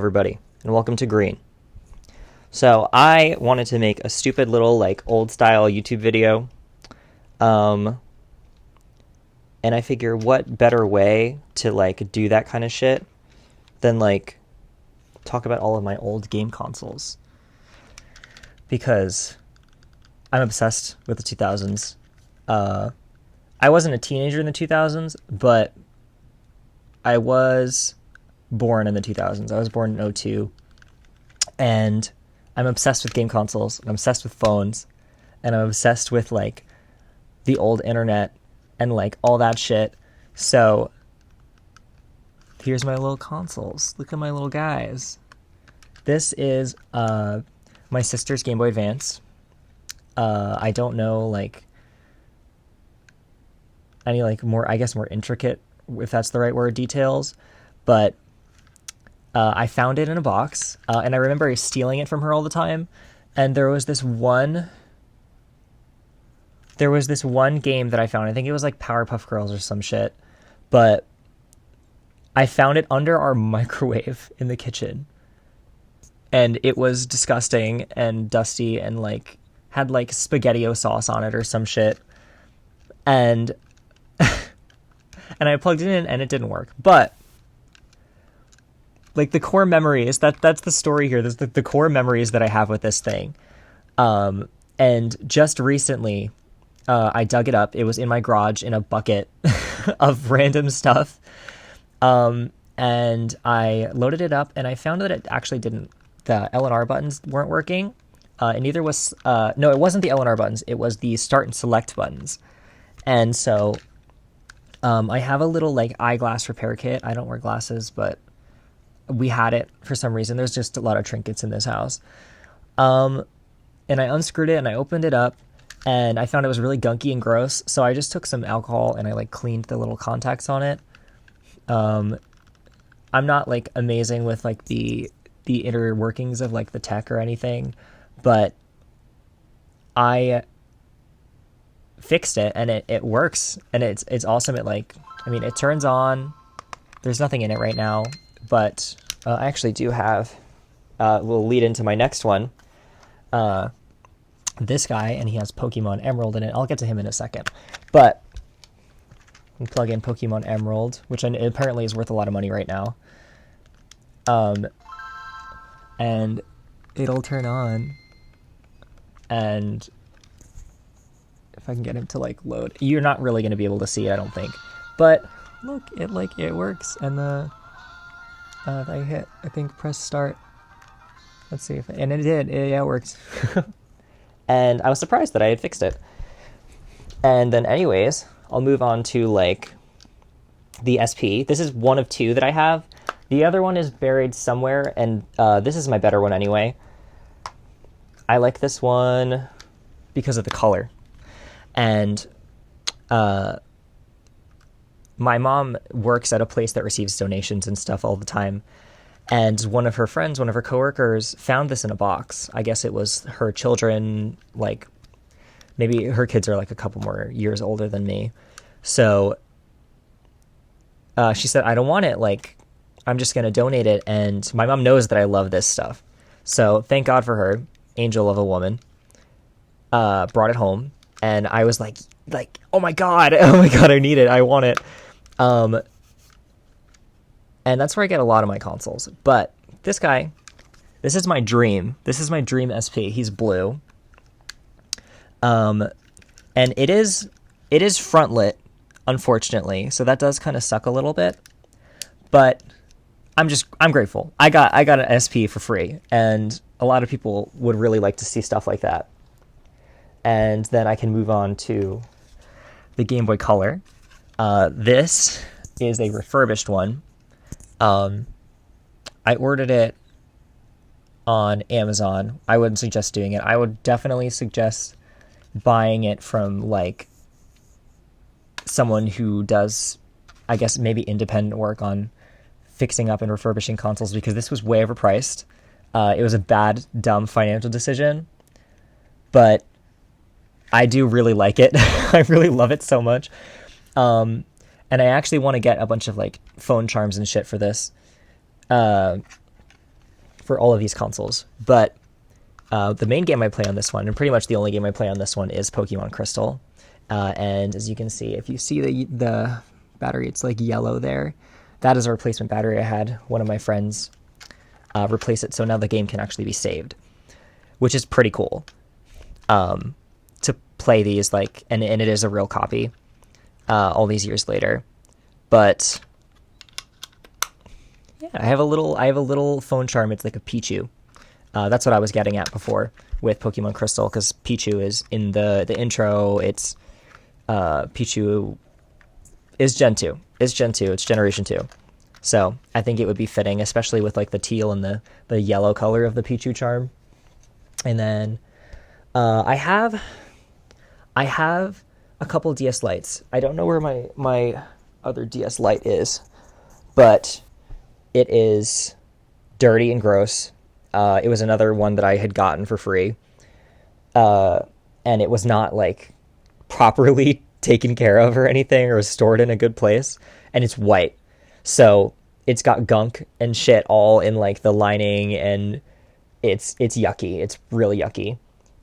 everybody, and welcome to Green. So I wanted to make a stupid little old style YouTube video, and I figure what better way to do that kind of shit than talk about all of my old game consoles, because I'm obsessed with the 2000s. I wasn't a teenager in the 2000s, but I was born in the 2000s. I was born in '02, and I'm obsessed with game consoles. I'm obsessed with phones, and I'm obsessed with the old internet and all that shit. So here's my little consoles. Look at my little guys. This is my sister's Game Boy Advance. I don't know any more, I guess, more intricate, if that's the right word, details, but I found it in a box, and I remember stealing it from her all the time. And there was this one game that I found. I think it was Powerpuff Girls or some shit, but I found it under our microwave in the kitchen, and it was disgusting and dusty and had spaghetti-o sauce on it or some shit, and and I plugged it in and it didn't work. But the core memories, that's the story here. There's the core memories that I have with this thing. And just recently, I dug it up. It was in my garage in a bucket of random stuff. And I loaded it up, and I found that it actually didn't, the L and R buttons weren't working. And neither was, no, it wasn't the L and R buttons. It was the start and select buttons. And so, I have a little eyeglass repair kit. I don't wear glasses, but we had it for some reason. There's just a lot of trinkets in this house. And I unscrewed it and I opened it up, and I found it was really gunky and gross. So I just took some alcohol and I cleaned the little contacts on it. I'm not amazing with the inner workings of the tech or anything, but I fixed it, and it works, and it's awesome. It turns on. There's nothing in it right now, but I actually do have, will lead into my next one, this guy, and he has Pokemon Emerald in it. I'll get to him in a second, but we plug in Pokemon Emerald, which apparently is worth a lot of money right now, and it'll turn on, and if I can get him to load, you're not really going to be able to see it, I don't think, but look, it works, and if I hit, I think, press start. Let's see and it did. Yeah, it worked. And I was surprised that I had fixed it. And then anyways, I'll move on to the SP. This is one of two that I have. The other one is buried somewhere, and this is my better one anyway. I like this one because of the color. And my mom works at a place that receives donations and stuff all the time. And one of her friends, one of her coworkers, found this in a box. I guess it was her children, maybe her kids are a couple more years older than me. So she said, I don't want it. I'm just going to donate it. And my mom knows that I love this stuff. So thank God for her, angel of a woman, brought it home. And I was oh my God, I need it. I want it. And that's where I get a lot of my consoles. But this guy, this is my dream. This is my dream SP. He's blue. And it is front lit, unfortunately. So that does kind of suck a little bit. But I'm grateful. I got an SP for free, and a lot of people would really like to see stuff like that. And then I can move on to the Game Boy Color. This is a refurbished one. I ordered it on Amazon. I wouldn't suggest doing it. I would definitely suggest buying it from someone who does, I guess, maybe independent work on fixing up and refurbishing consoles, because this was way overpriced. It was a bad, dumb financial decision, but I do really like it. I really love it so much. And I actually want to get a bunch of phone charms and shit for this. for all of these consoles. But the main game I play on this one, and pretty much the only game I play on this one, is Pokemon Crystal. And as you can see, if you see the battery, it's like yellow there. That is a replacement battery. I had one of my friends replace it, so now the game can actually be saved, which is pretty cool. To play these, like, and it is a real copy all these years later. But yeah, I have a little phone charm. It's like a Pichu. That's what I was getting at before with Pokemon Crystal, because Pichu is in the intro. It's Pichu is Gen 2. It's Gen 2. It's Generation 2. So I think it would be fitting, especially with like the teal and the yellow color of the Pichu charm. And then I have a couple DS Lites. I don't know where my other DS Lite is, but it is dirty and gross. It was another one that I had gotten for free. And it was not like properly taken care of or anything, or was stored in a good place. And it's white. So it's got gunk and shit all in like the lining, and it's yucky. It's really yucky.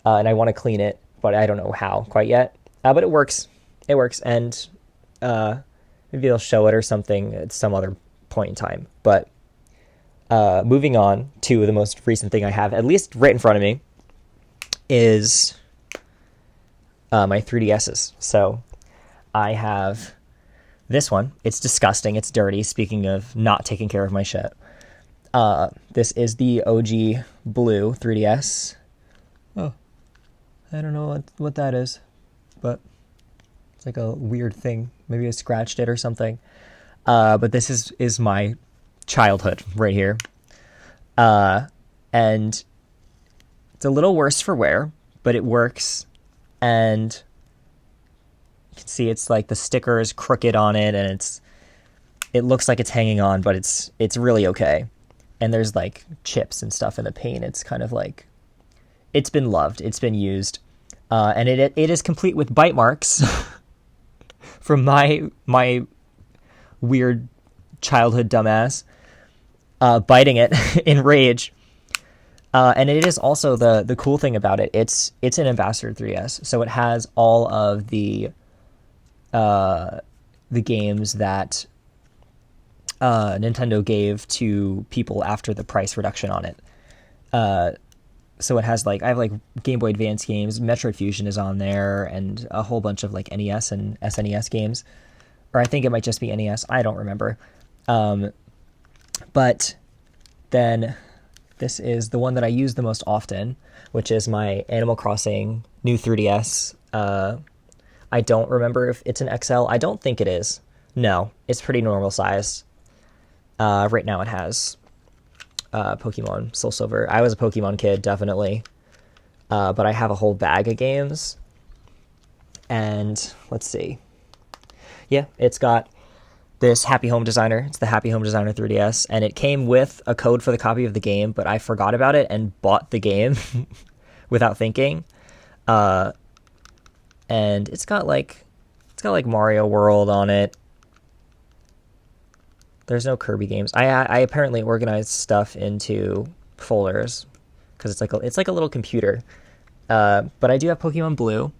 And I want to clean it, but I don't know how quite yet. But it works. It works. And maybe I'll show it or something at some other point in time. But moving on to the most recent thing I have, at least right in front of me, is my 3DSs. So I have this one. It's disgusting. It's dirty. Speaking of not taking care of my shit. This is the OG blue 3DS. Oh, I don't know what that is, but it's like a weird thing. Maybe I scratched it or something. But this is my childhood right here. And it's a little worse for wear, but it works. And you can see it's like the sticker is crooked on it, and it looks like it's hanging on, but it's really okay. And there's like chips and stuff in the paint. It's kind of like, it's been loved. It's been used. And it is complete with bite marks from my weird childhood dumbass biting it in rage. And it is also the cool thing about it. It's an Ambassador 3DS, so it has all of the games that Nintendo gave to people after the price reduction on it. So it has like, I have like Game Boy Advance games, Metroid Fusion is on there, and a whole bunch of like NES and SNES games. Or I think it might just be NES. I don't remember. But then this is the one that I use the most often, which is my Animal Crossing new 3DS. I don't remember if it's an XL. I don't think it is. No, it's pretty normal size. Right now it has Pokemon Soul Silver. I was a Pokemon kid, definitely. But I have a whole bag of games. And let's see. Yeah, it's got this Happy Home Designer. It's the Happy Home Designer 3DS. And it came with a code for the copy of the game, but I forgot about it and bought the game without thinking. And it's got like Mario World on it. There's no Kirby games. I apparently organized stuff into folders because it's like a little computer. But I do have Pokemon Blue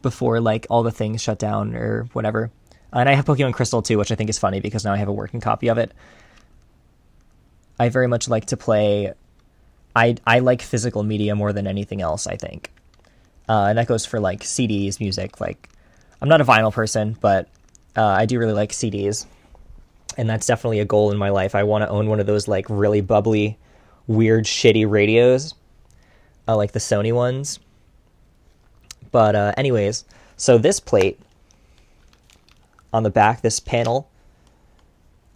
before like all the things shut down or whatever. And I have Pokemon Crystal too, which I think is funny because now I have a working copy of it. I very much like to play. I like physical media more than anything else, I think. And that goes for like CDs, music. Like, I'm not a vinyl person, but I do really like CDs. And that's definitely a goal in my life. I want to own one of those like really bubbly, weird, shitty radios, like the Sony ones. But anyways, so this plate on the back, this panel,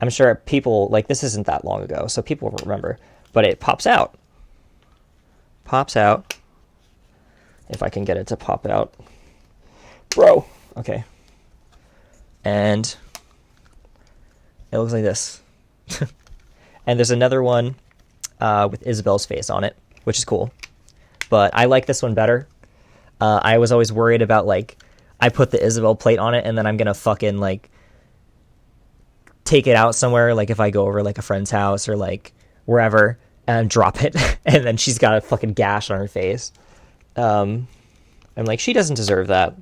I'm sure people, like, this isn't that long ago, so people will remember. But it pops out. Pops out. If I can get it to pop out. Bro! Okay. And it looks like this. And there's another one with Isabel's face on it, which is cool. But I like this one better. I was always worried about, like, I put the Isabel plate on it and then I'm going to fucking, like, take it out somewhere, like if I go over, like, a friend's house or, like, wherever, and drop it, and then she's got a fucking gash on her face. I'm like, she doesn't deserve that.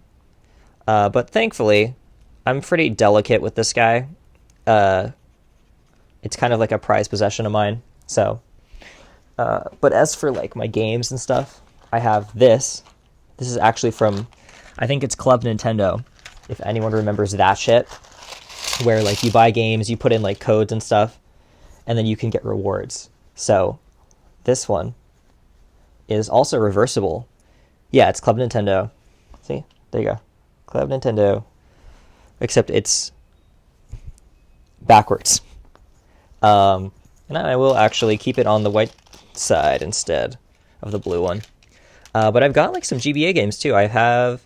But thankfully, I'm pretty delicate with this guy. It's kind of like a prized possession of mine. So, but as for like my games and stuff, I have this. This is actually from, I think it's Club Nintendo, if anyone remembers that shit, where like you buy games, you put in like codes and stuff, and then you can get rewards. So this one is also reversible. Yeah, it's Club Nintendo. See? There you go. Club Nintendo. Except it's backwards. And I will actually keep it on the white side instead of the blue one. But I've got like some GBA games too. I have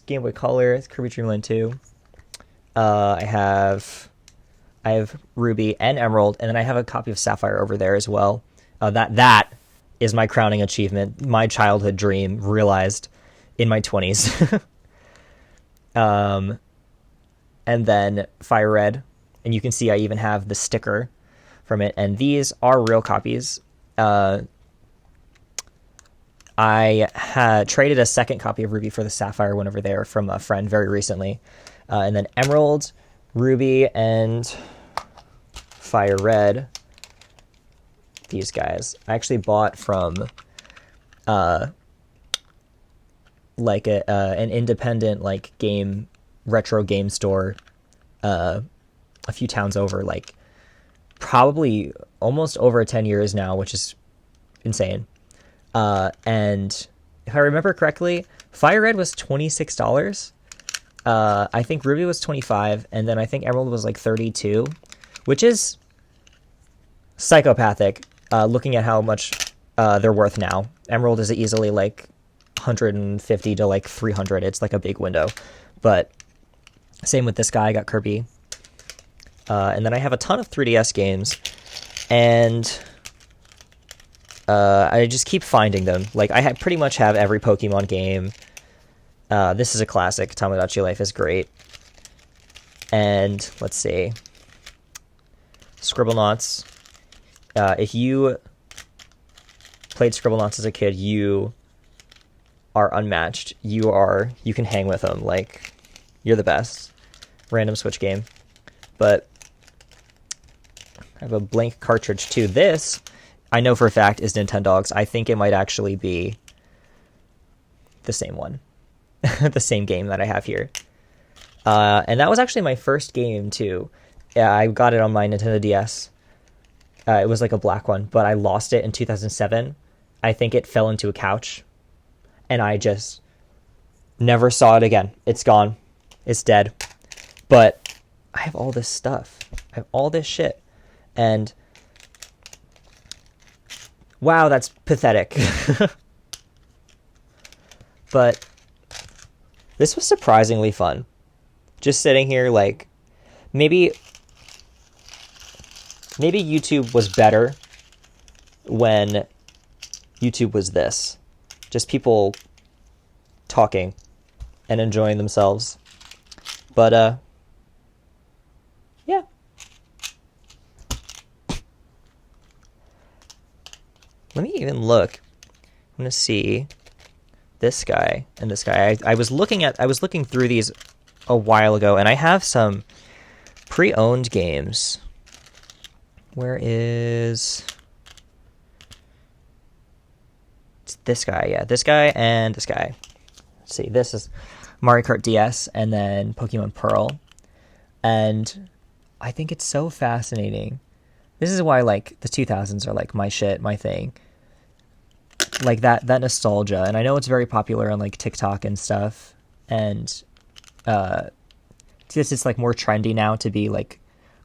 Game Boy Color, it's Kirby Dream Land 2. I have Ruby and Emerald, and then I have a copy of Sapphire over there as well. That is my crowning achievement, my childhood dream realized in my 20s. And then Fire Red, and you can see I even have the sticker from it, and these are real copies. I had traded a second copy of Ruby for the Sapphire one over there from a friend very recently. And then Emerald, Ruby, and Fire Red, these guys, I actually bought from like an independent like retro game store a few towns over, like probably almost over 10 years now, which is insane. And if I remember correctly, Fire Red was $26. I think Ruby was $25, and then I think Emerald was like $32, which is psychopathic, looking at how much they're worth now. Emerald is easily like 150 to like 300. It's like a big window. But same with this guy. I got Kirby. And then I have a ton of 3DS games, and I just keep finding them. Like, I pretty much have every Pokemon game. This is a classic. Tamagotchi Life is great. And, let's see. Scribblenauts. If you played Scribblenauts as a kid, you are unmatched. You can hang with them. Like, you're the best. Random Switch game. But I have a blank cartridge too. This, I know for a fact, is Nintendogs. I think it might actually be the same one. The same game that I have here. And that was actually my first game too. Yeah, I got it on my Nintendo DS. It was like a black one, but I lost it in 2007. I think it fell into a couch, and I just never saw it again. It's gone. It's dead. But I have all this stuff. I have all this shit. And wow, that's pathetic. But this was surprisingly fun. Just sitting here, like, maybe YouTube was better when YouTube was this. Just people talking and enjoying themselves. But, yeah. Let me even look. I'm going to see this guy and this guy. I was looking through these a while ago, and I have some pre-owned games. Where is... It's this guy, yeah. This guy and this guy. Let's see, this is Mario Kart DS and then Pokemon Pearl. And I think it's so fascinating. This is why, like, the 2000s are, like, my shit, my thing. Like, that nostalgia. And I know it's very popular on, like, TikTok and stuff. And it's like, more trendy now to be, like,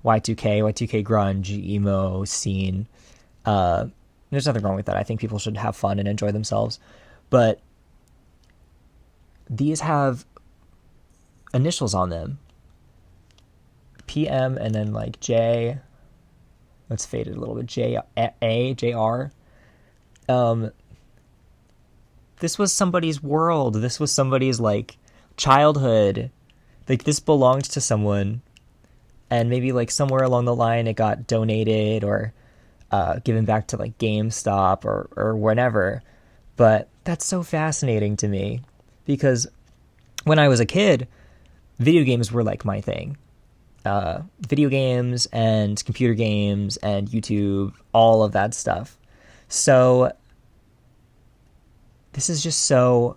Y2K grunge, emo scene. There's nothing wrong with that. I think people should have fun and enjoy themselves. But these have initials on them. PM and then like J. Let's fade it a little bit. JR. This was somebody's world. This was somebody's like childhood. Like this belonged to someone. And maybe like somewhere along the line it got donated or giving back to like GameStop or whatever. But that's so fascinating to me because when I was a kid, video games were like my thing. Video games and computer games and YouTube, all of that stuff. So this is just so,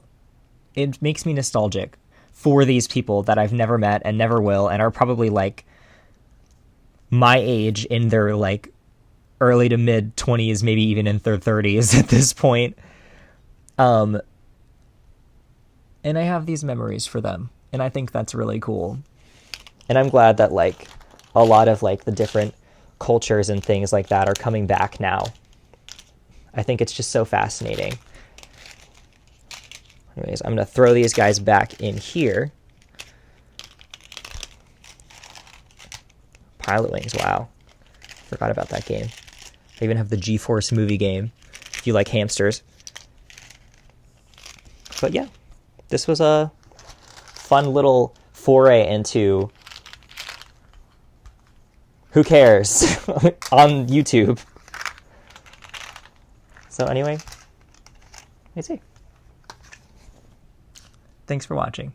it makes me nostalgic for these people that I've never met and never will and are probably like my age in their like early to mid 20s, maybe even in their 30s at this point. And I have these memories for them, and I think that's really cool. And I'm glad that like a lot of like the different cultures and things like that are coming back now. I think it's just so fascinating. Anyways, I'm going to throw these guys back in here. Pilot Wings, wow. Forgot about that game. I even have the G-Force movie game, if you like hamsters. But yeah, this was a fun little foray into who cares on YouTube. So anyway, let me see. Thanks for watching.